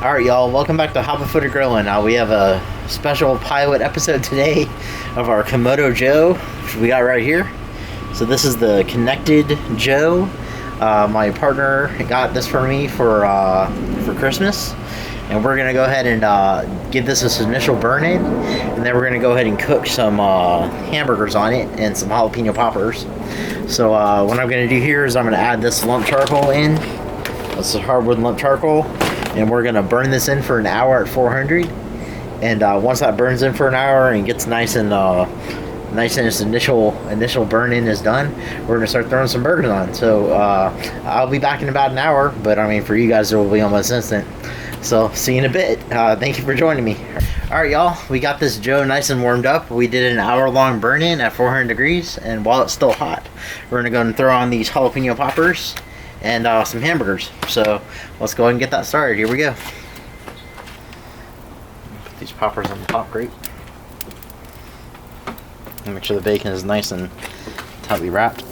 Alright, y'all, welcome back to Hobbit Footed Grillin. We have a special pilot episode today of our Kamado Joe, which we got right here. So this is the Connected Joe. My partner got this for me for Christmas. And we're going to go ahead and give this initial burn in. And then we're going to go ahead and cook some hamburgers on it and some jalapeno poppers. So what I'm going to do here is I'm going to add this lump charcoal in. This is hardwood lump charcoal. And we're going to burn this in for an hour at 400. And once that burns in for an hour and gets nice and its initial burn in is done, we're going to start throwing some burgers on. So I'll be back in about an hour. But I mean, for you guys, it will be almost instant. So, see you in a bit. Thank you for joining me. Alright, y'all. We got this Joe nice and warmed up. We did an hour-long burn-in at 400 degrees. And while it's still hot, we're going to go and throw on these jalapeno poppers and some hamburgers. So, let's go ahead and get that started. Here we go. Put these poppers on the top grate. And make sure the bacon is nice and tightly wrapped.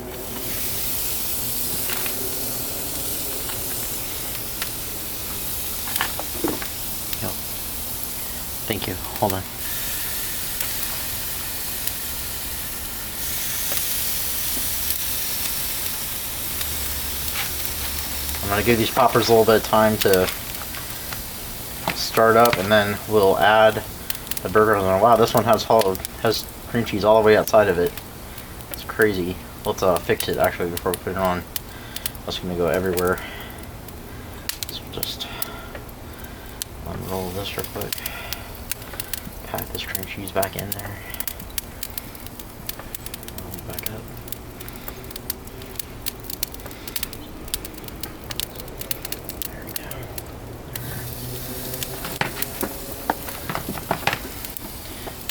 Thank you. Hold on. I'm going to give these poppers a little bit of time to start up, and then we'll add the burgers on. Wow, this one has cream cheese all the way outside of it. It's crazy. Let's fix it actually before we put it on. That's going to go everywhere. So just unroll this real quick. Pack this cream cheese back in there. Back up. There we go.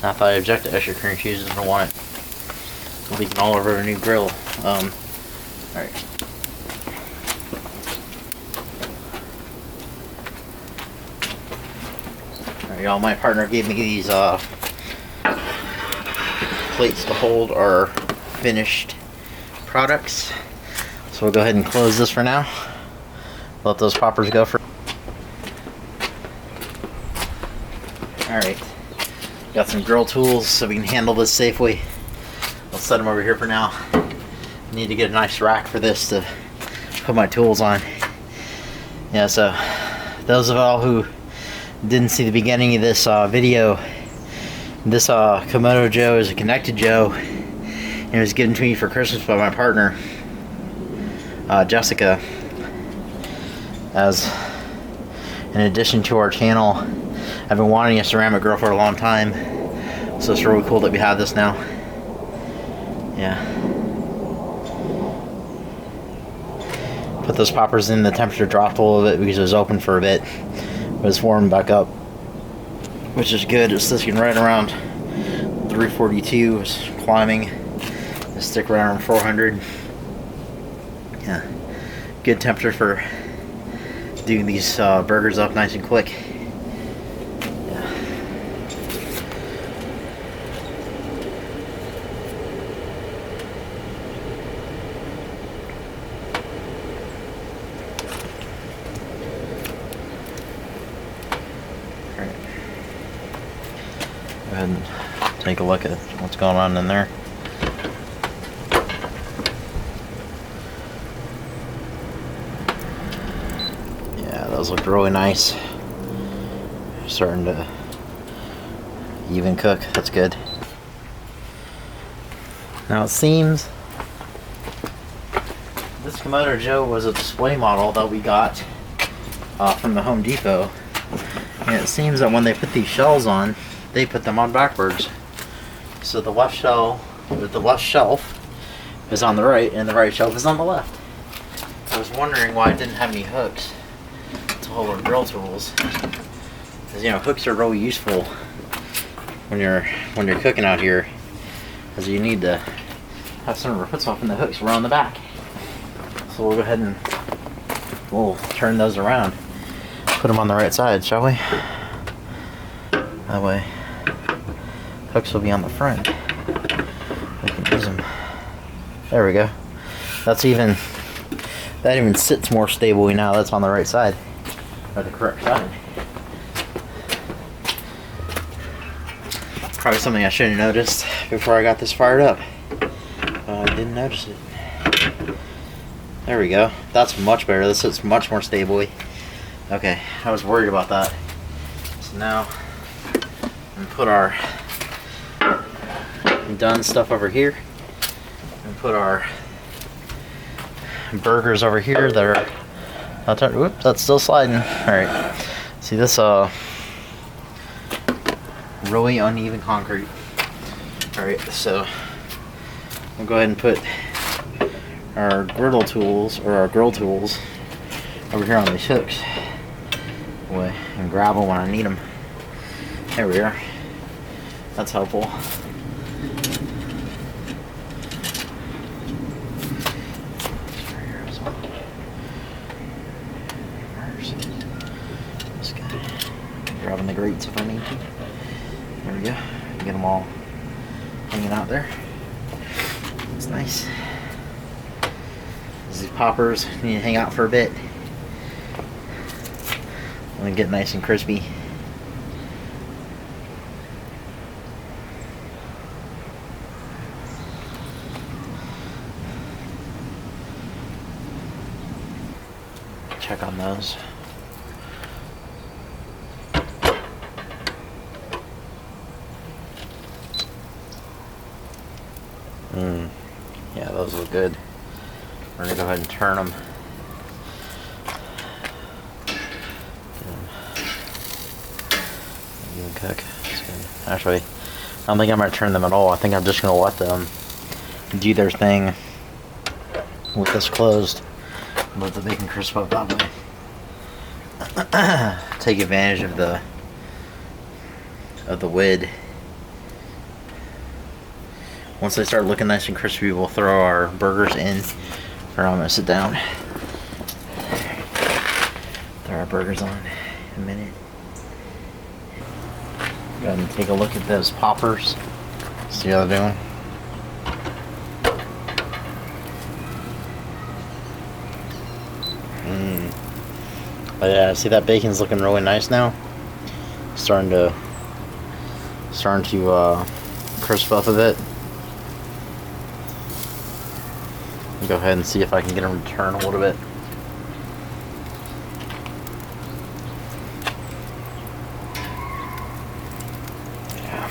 Now, if I object to extra cream cheese, I don't want it leaking all over a new grill. Alright. Y'all, my partner gave me these plates to hold our finished products. So we'll go ahead and close this for now. Let those poppers go for. Alright. Got some grill tools so we can handle this safely. I'll set them over here for now. Need to get a nice rack for this to put my tools on. Yeah, so those of all who didn't see the beginning of this video, this Kamado Joe is a Connected Joe, and it was given to me for Christmas by my partner, Jessica, as an addition to our channel. I've been wanting a ceramic grill for a long time, so it's really cool that we have this now. Yeah. Put those poppers in, the temperature dropped a little bit because it was open for a bit. But it's warming back up, which is good. It's sticking right around 342. It's climbing. It's stick right around 400. Yeah, good temperature for doing these burgers up nice and quick. Yeah. Go ahead and take a look at what's going on in there. Yeah, those look really nice. Starting to even cook. That's good. Now it seems this Kamado Joe was a display model that we got from the Home Depot. And it seems that when they put these shells on, they put them on backwards. So the left shelf is on the right and the right shelf is on the left. I was wondering why it didn't have any hooks to hold our grill tools. Because, you know, hooks are really useful when you're cooking out here, because you need to have some of our hooks off, and the hooks were on the back. So we'll go ahead and we'll turn those around. Put them on the right side, shall we? That way hooks will be on the front. We can use them. There we go. That even sits more stably now. That's on the right side, or the correct side. Probably something I should have noticed before I got this fired up. I didn't notice it. There we go. That's much better. This is much more stable. Okay, I was worried about that. So now I'm gonna put our done stuff over here and put our burgers over here that are whoops, that's still sliding. Alright. See this really uneven concrete. Alright, so we'll go ahead and put our griddle tools or our grill tools over here on these hooks away and grab them when I need them. There we are. That's helpful. This guy. Grabbing the grates if I need to. There we go. Get them all hanging out there. It's nice. These poppers need to hang out for a bit. And get nice and crispy. Check on those. Yeah, those look good. We're gonna go ahead and turn them. Even cook. That's good. Actually, I don't think I'm gonna turn them at all. I think I'm just gonna let them do their thing with this closed. Let the bacon crisp up that way. Take advantage of the wood. Once they start looking nice and crispy, we'll throw our burgers in. Or I'm gonna sit down. Throw our burgers on in a minute. Go ahead and take a look at those poppers. See how they're doing. But yeah, see that bacon's looking really nice now. Starting to crisp up a bit. Go ahead and see if I can get them to turn a little bit. Yeah.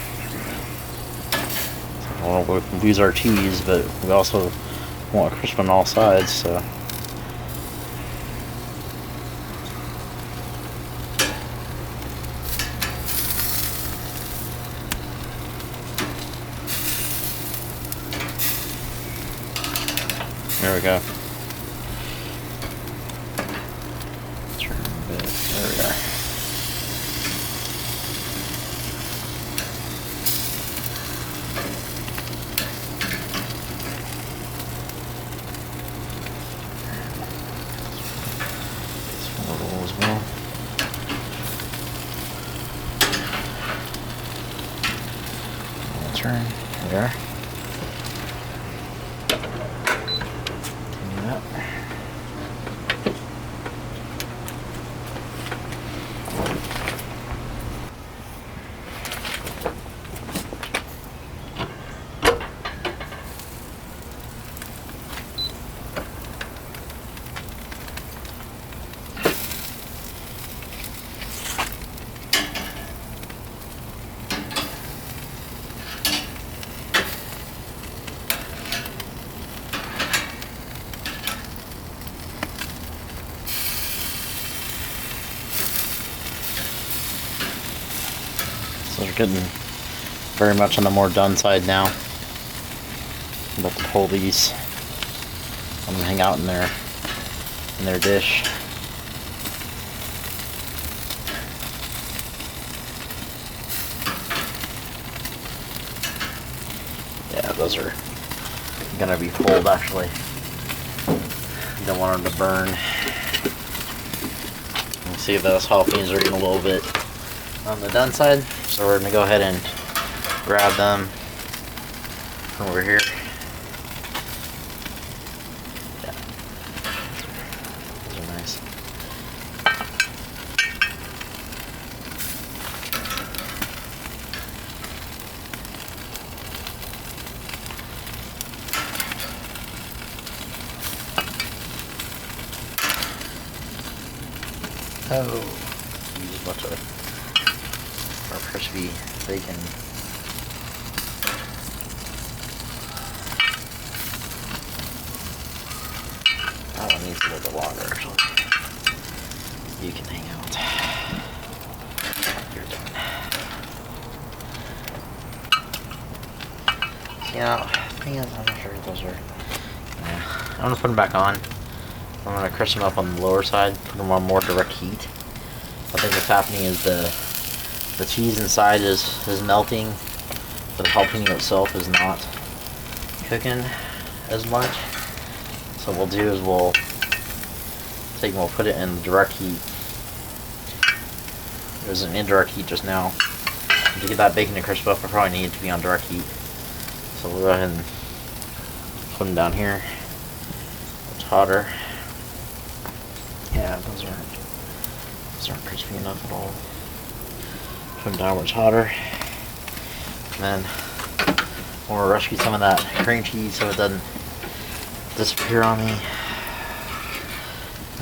I don't want to lose our cheese, but we also want crisp on all sides, so. There we go. Turn a bit. There we are. This one roll as well. Turn. There we are. So we're getting very much on the more done side now. I'm about to pull these. I'm gonna hang out in their dish. Yeah, those are gonna be pulled actually. Don't want them to burn. You can see those jalapenos are getting a little bit on the done side, so we're gonna go ahead and grab them from over here. Yeah, those are nice. Oh, use a bunch of our crispy bacon. That one needs a little bit longer, so you can hang out. You're done. Yeah, thing is, I'm not sure if those are. Yeah, I'm gonna put them back on. I'm gonna crisp them up on the lower side, put them on more direct heat. I think what's happening is the cheese inside is melting, but the jalapeno itself is not cooking as much. So what we'll do is we'll put it in direct heat. It was an indirect heat just now. To get that bacon to crisp up, I probably need it to be on direct heat. So we'll go ahead and put them down here. It's hotter. Yeah, those aren't crispy enough at all. Put them down where it's hotter. And then we'll rescue some of that cream cheese so it doesn't disappear on me.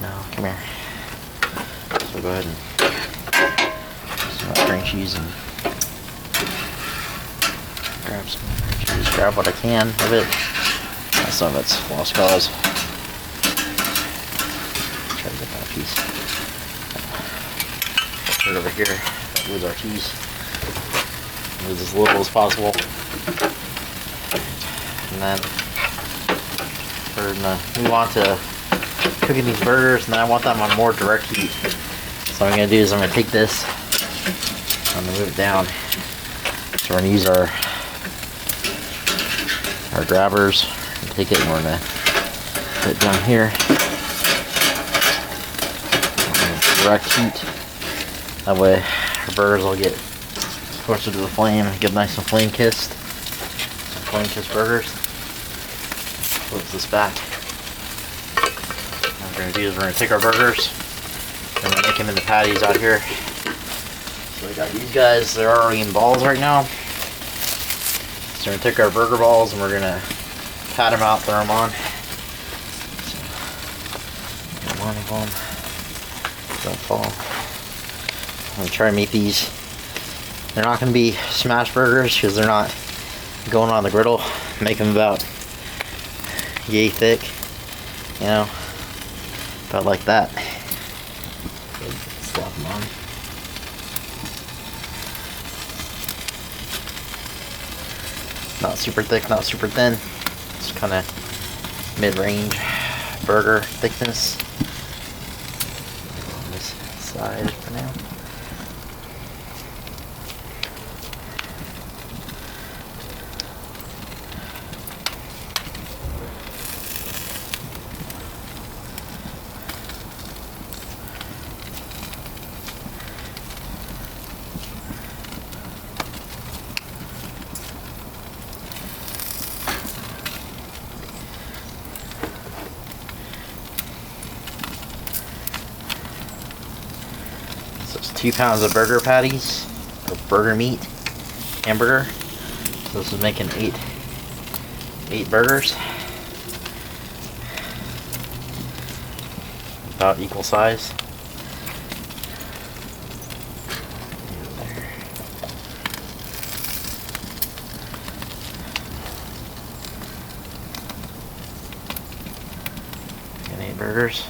No, come here. So we'll go ahead and put some of that cream cheese and grab some cream cheese. Grab what I can of it. Some of it's lost cause. Try to get that piece. Put it over here. Lose our cheese. Lose as little as possible. And then we're gonna move on to cooking these burgers, and then I want them on more direct heat. So what I'm gonna do is I'm gonna take this, I'm gonna move it down. So we're gonna use our grabbers and take it, and we're gonna put it down here. Direct heat. That way our burgers will get closer to the flame and get nice and flame kissed. Some flame kissed burgers. Close this back. What we're going to do is we're going to take our burgers and we're going to make them into patties out here. So we got these guys, they're already in balls right now. So we're going to take our burger balls and we're going to pat them out, throw them on. So, one of them. Don't fall. I'm going to try to make these. They're not going to be smash burgers because they're not going on the griddle. Make them about yay thick, you know, about like that. Slap them on. Not super thick, not super thin. It's kind of mid-range burger thickness. On this side for now. So it's 2 pounds of burger patties, of burger meat, hamburger. So this is making eight burgers, about equal size. And 8 burgers.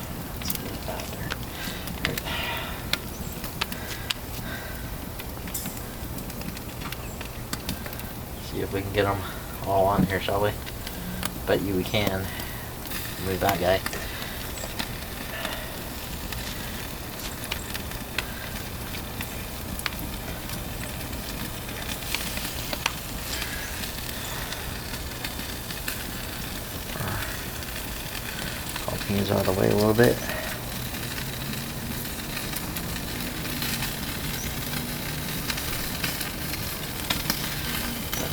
See if we can get them all on here, shall we? Bet you we can. Move that guy. Jalapenos out of the way a little bit.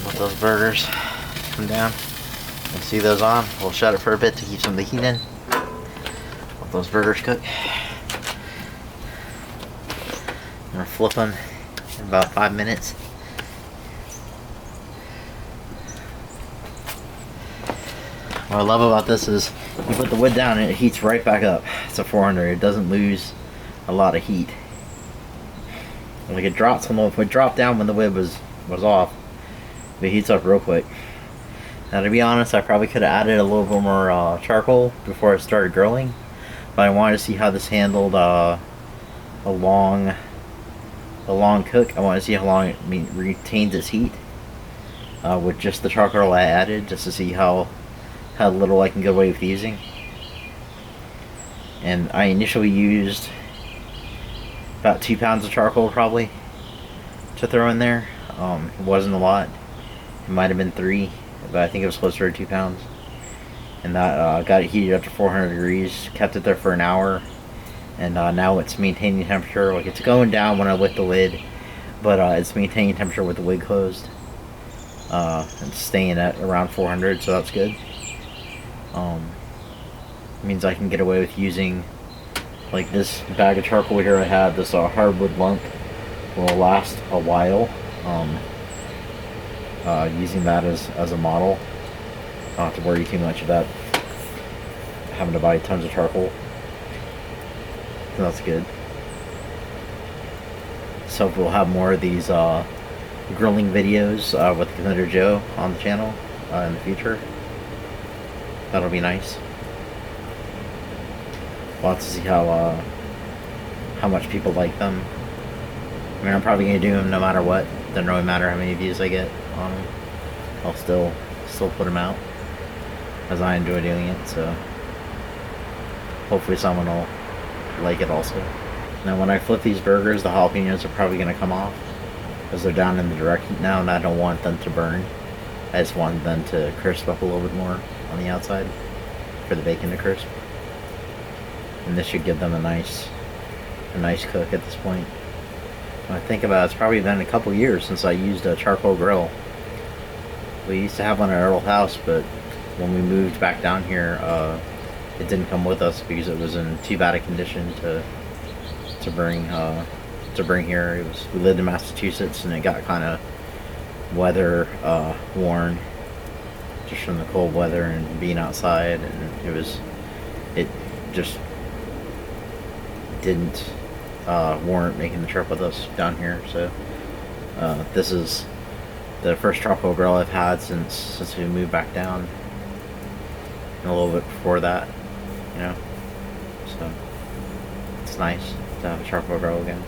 Let those burgers come down. You see those on. We'll shut it for a bit to keep some of the heat in. Let those burgers cook. I'm gonna flip them in about 5 minutes. What I love about this is you put the wood down and it heats right back up. It's a 400. It doesn't lose a lot of heat. Like it drops it dropped down when the lid was off. But it heats up real quick. Now to be honest, I probably could have added a little bit more charcoal before I started grilling. But I wanted to see how this handled a long cook. I want to see how long it retains its heat with just the charcoal I added, just to see how little I can get away with using. And I initially used about 2 pounds of charcoal probably to throw in there. It wasn't a lot. It might have been 3, but I think it was closer to 2 pounds. And that got it heated up to 400 degrees, kept it there for an hour, and now it's maintaining temperature. Like it's going down when I lift the lid, but it's maintaining temperature with the lid closed. It's staying at around 400, so that's good. Means I can get away with using, like this bag of charcoal here I have, this hardwood lump will last a while. Using that as a model. I don't have to worry too much about having to buy tons of charcoal. So that's good. So we'll have more of these grilling videos with Kamado Joe on the channel in the future. That'll be nice. We'll have to see how much people like them. I mean, I'm probably gonna do them no matter what. Doesn't really matter how many views I get on them. I'll still put them out, as I enjoy doing it. So hopefully someone will like it also. Now when I flip these burgers, the jalapenos are probably gonna come off because they're down in the direct heat now, and I don't want them to burn. I just want them to crisp up a little bit more on the outside for the bacon to crisp. And this should give them a nice cook at this point. When I think about it, it's probably been a couple years since I used a charcoal grill. We used to have one at our old house, but when we moved back down here, it didn't come with us because it was in too bad a condition to bring here. We lived in Massachusetts, and it got kind of weather worn just from the cold weather and being outside, and it just didn't warrant making the trip with us down here. So this is the first charcoal grill I've had since we moved back down, and a little bit before that, you know. So it's nice to have a charcoal grill again.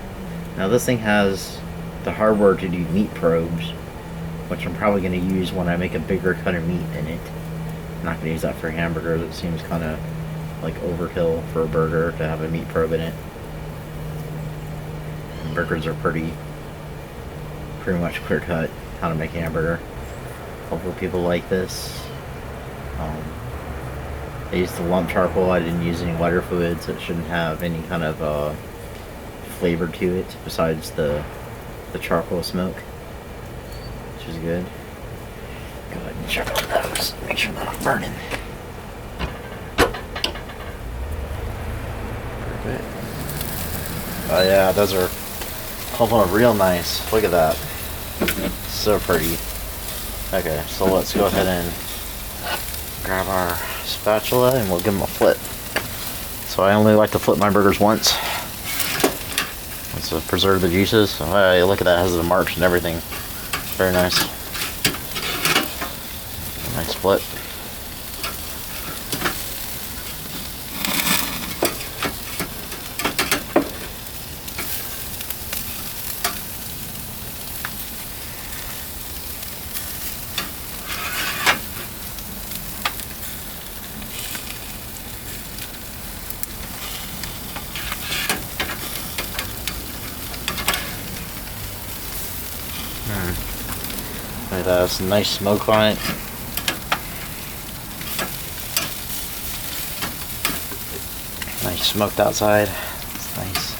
Now this thing has the hardware to do meat probes, which I'm probably going to use when I make a bigger cut of meat in it. I'm not going to use that for hamburgers. It seems kind of like overkill for a burger to have a meat probe in it. And burgers are pretty much clear cut how to make a hamburger. Hopefully people like this. I used the lump charcoal. I didn't use any lighter fluids, so it shouldn't have any kind of flavor to it besides the charcoal smoke, which is good. Go ahead and check on those. Make sure they're not burning. Perfect. Oh yeah, those are pulping real nice. Look at that. So pretty. Okay, so let's go ahead and grab our spatula and we'll give them a flip. So I only like to flip my burgers once. Let's preserve the juices. Oh, look at that, it has the marks and everything. Very nice. Nice flip. Look at that, it's a nice smoke on it. Nice smoked outside. It's nice.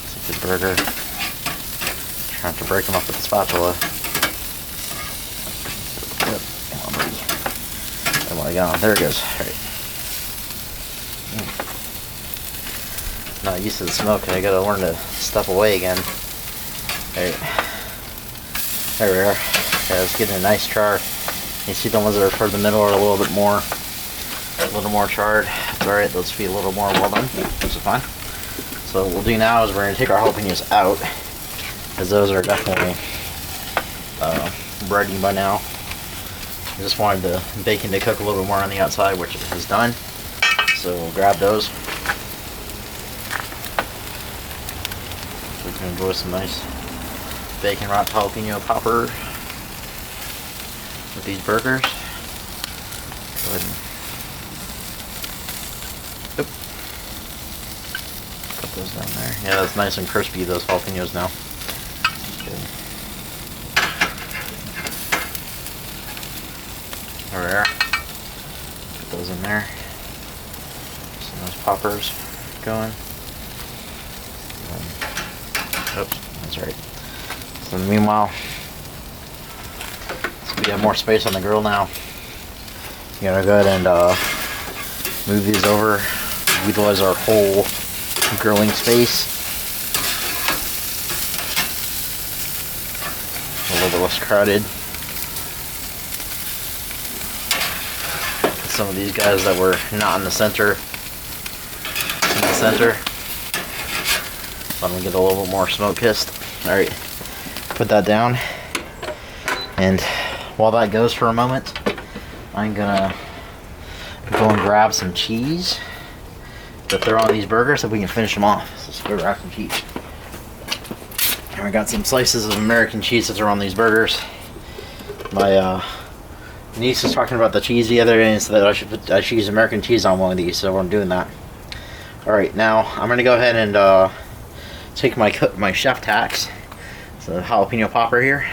It's a good burger. Trying to break them up with the spatula. Yep. Come on, buddy. Oh my god, there it goes. Alright. Not used to the smoke, I gotta learn to step away again. Alright. There we are. Yeah, it's getting a nice char. You see the ones that are toward the middle are a little more charred. It's alright, those be a little more well done, which is fine. So what we'll do now is we're going to take our jalapenos out, because those are definitely ready by now. I just wanted the bacon to cook a little bit more on the outside, which it has done. So we'll grab those. So we can enjoy some nice bacon wrapped jalapeno popper with these burgers. Go ahead and put those down there. Yeah, that's nice and crispy, those jalapenos now. Good. There. Put those in there. Some nice poppers going. Oops, that's right. So meanwhile, so we have more space on the grill now. You gotta go ahead and move these over. Utilize our whole grilling space. A little bit less crowded. Some of these guys that were not in the center. So I'm gonna get a little bit more smoke kissed. Alright, put that down. And while that goes for a moment, I'm gonna go and grab some cheese to throw on these burgers so we can finish them off. So let's go grab some cheese. And we got some slices of American cheese to throw on these burgers. My niece was talking about the cheese the other day and said that I should use American cheese on one of these, so I'm doing that. Alright, now I'm gonna go ahead and take my chef tax. So the jalapeno popper here.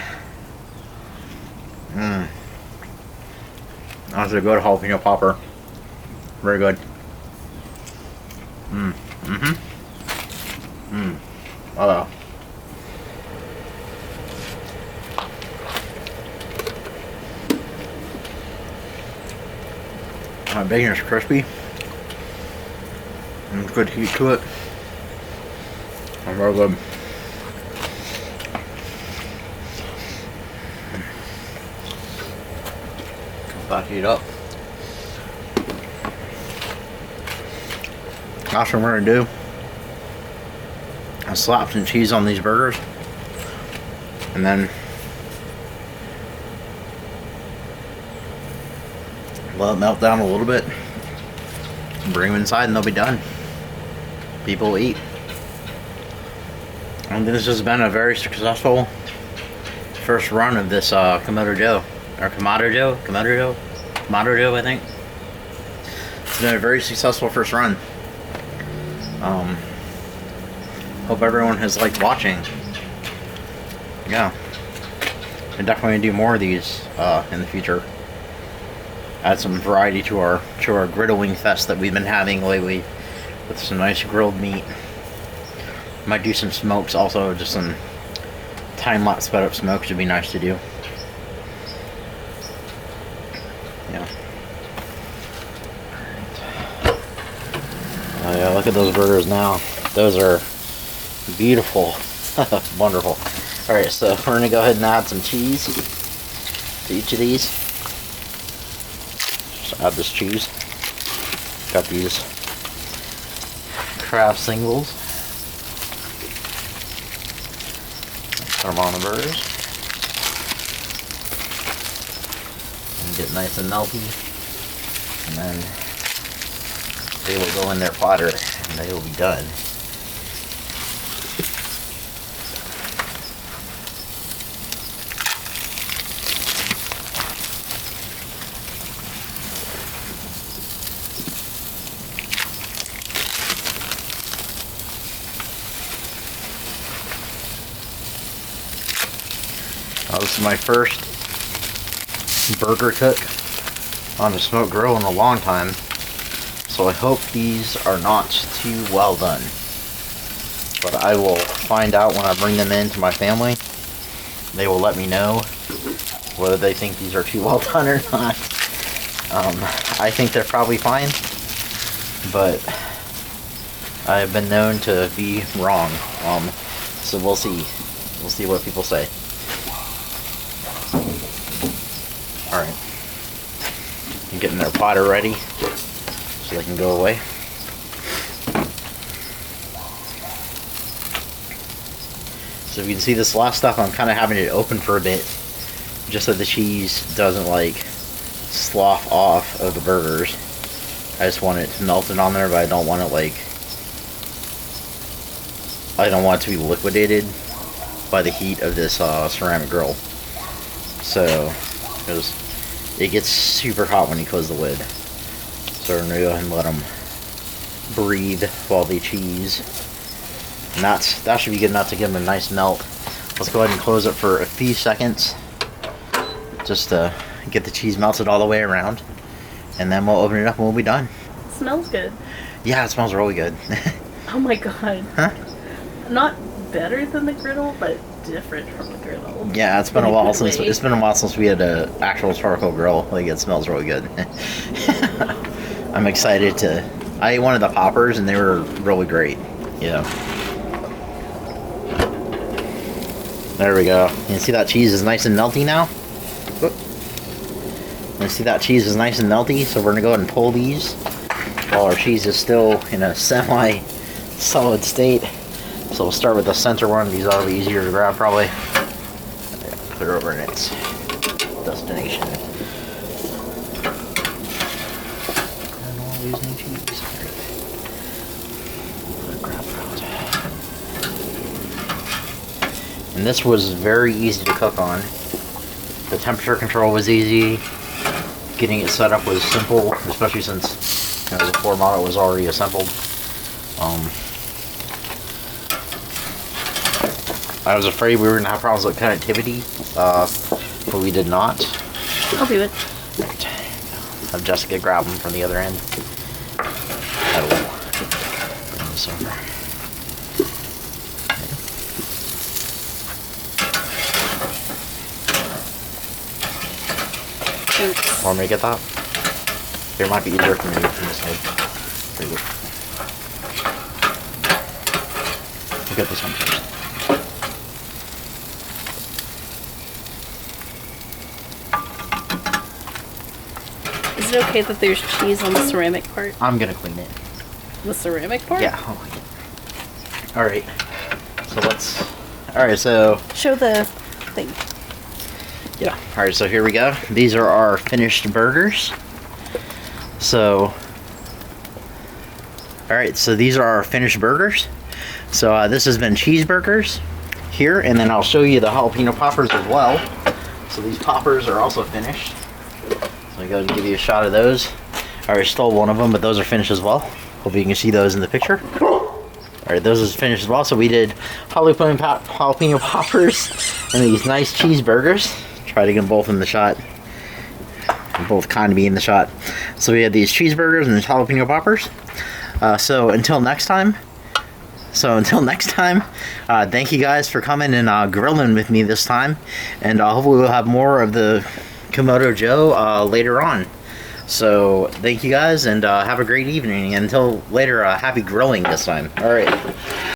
That's a good jalapeno popper. Very good. Oh. My bacon is crispy. And good heat to it. And very good. About to heat up. That's what we're gonna do. I'll slap some cheese on these burgers, and then let it melt down a little bit. Bring them inside, and they'll be done. People will eat. And this has been a very successful first run of this Kamado Joe. Or Kamado Joe? Kamado Joe? Kamado Joe, I think. It's been a very successful first run. Hope everyone has liked watching. Yeah. I'm definitely gonna do more of these in the future. Add some variety to our griddling fest that we've been having lately with some nice grilled meat. Might do some smokes also, just some time-lapse sped up smokes would be nice to do. Yeah. Oh yeah, look at those burgers now. Those are beautiful. Wonderful. Alright, so we're going to go ahead and add some cheese to each of these. Just add this cheese. Got these Kraft singles. Put them on the burgers. And get nice and melty. And then they will go in their platter and they will be done. This is my first burger cook on a smoked grill in a long time, so I hope these are not too well done. But I will find out when I bring them in to my family. They will let me know whether they think these are too well done or not. I think they're probably fine, but I have been known to be wrong. So we'll see. We'll see what people say. Alright. I'm getting their platter ready so they can go away. So if you can see this last stuff, I'm kind of having it open for a bit, just so the cheese doesn't like slough off of the burgers. I just want it to melt it on there, but I don't want it like, I don't want it to be liquidated by the heat of this ceramic grill. So, because it gets super hot when you close the lid. So we're gonna go ahead and let them breathe while they cheese. And that should be good enough to give them a nice melt. Let's go ahead and close it for a few seconds, just to get the cheese melted all the way around. And then we'll open it up and we'll be done. It smells good. Yeah, it smells really good. Oh my god. Huh? Not better than the griddle, but different from the griddle. Yeah, it's been a while since we had an actual charcoal grill. Like, it smells really good. I'm excited to. I ate one of the poppers and they were really great. Yeah. There we go. You see that cheese is nice and melty now? Whoop. You see that cheese is nice and melty, so we're gonna go ahead and pull these while our cheese is still in a semi-solid state. So we'll start with the center one. These ought to be easier to grab, probably. Put it over in its destination. I don't want to lose any cheese. Grab that. And this was very easy to cook on. The temperature control was easy. Getting it set up was simple, especially since the floor model was already assembled. I was afraid we were going to have problems with connectivity, but we did not. I'll do it. Right. Have Jessica grab them from the other end. That'll bring this over. Oops. Want me to get that? Here, it might be easier for me from this side. There you go. We'll get this one first. Is it okay that there's cheese on the ceramic part? I'm gonna clean it. The ceramic part? Yeah. Alright. So let's... Alright, so... Show the thing. Yeah. Alright, so here we go. These are our finished burgers. So... Alright, so these are our finished burgers. So this has been Cheeseburgers here, and then I'll show you the jalapeno poppers as well. So these poppers are also finished. So I go and give you a shot of those. I already stole one of them, but those are finished as well. Hope you can see those in the picture. Alright, those is finished as well. So we did jalapeno poppers and these nice cheeseburgers. Try to get them both in the shot. Both kind of be in the shot. So we had these cheeseburgers and the jalapeno poppers. So until next time, thank you guys for coming and grilling with me this time. And hopefully we'll have more of the Kamado Joe later on. So thank you guys and have a great evening. Until later, happy grilling this time. Alright.